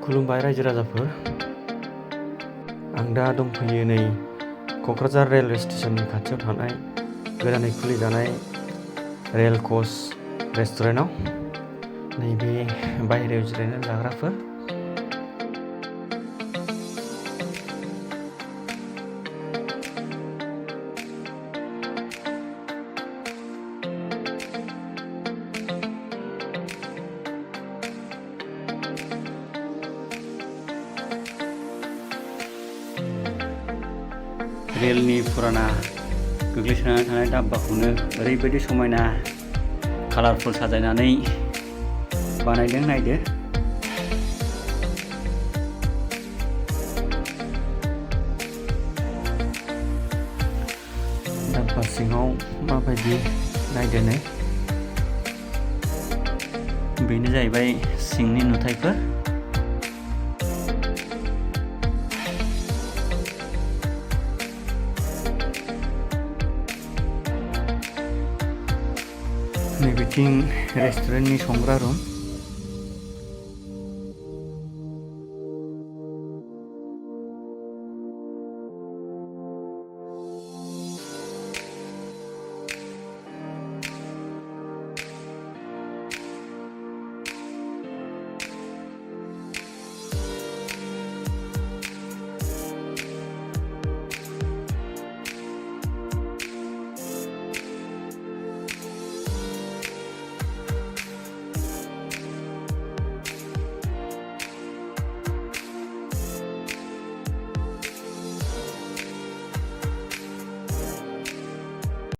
खुलुमबाय रायजो राजाफोर। आं दा दंफैयो नै क'क्राझार रेलवे स्टेशननि खाथियाव थानाय गोदानै खुलिजानाय रेल कच रेस्टुरेन्टआव। नैबे बायहेरायाव जिरायनानै जाग्राफोर। रेलनि फुराना गोग्लैसोनानै थानाय डाब्बाखौनो ओरैबायदि समायना कालारफुल साजायनानै बानायदों, नायदो। डाब्बा सिङाव माबायदि नायदो नै। बेनो जाहैबाय सिंनि नुथायफोर। नैबेथिं रेस्टुरेन्टनि संग्रा रुम।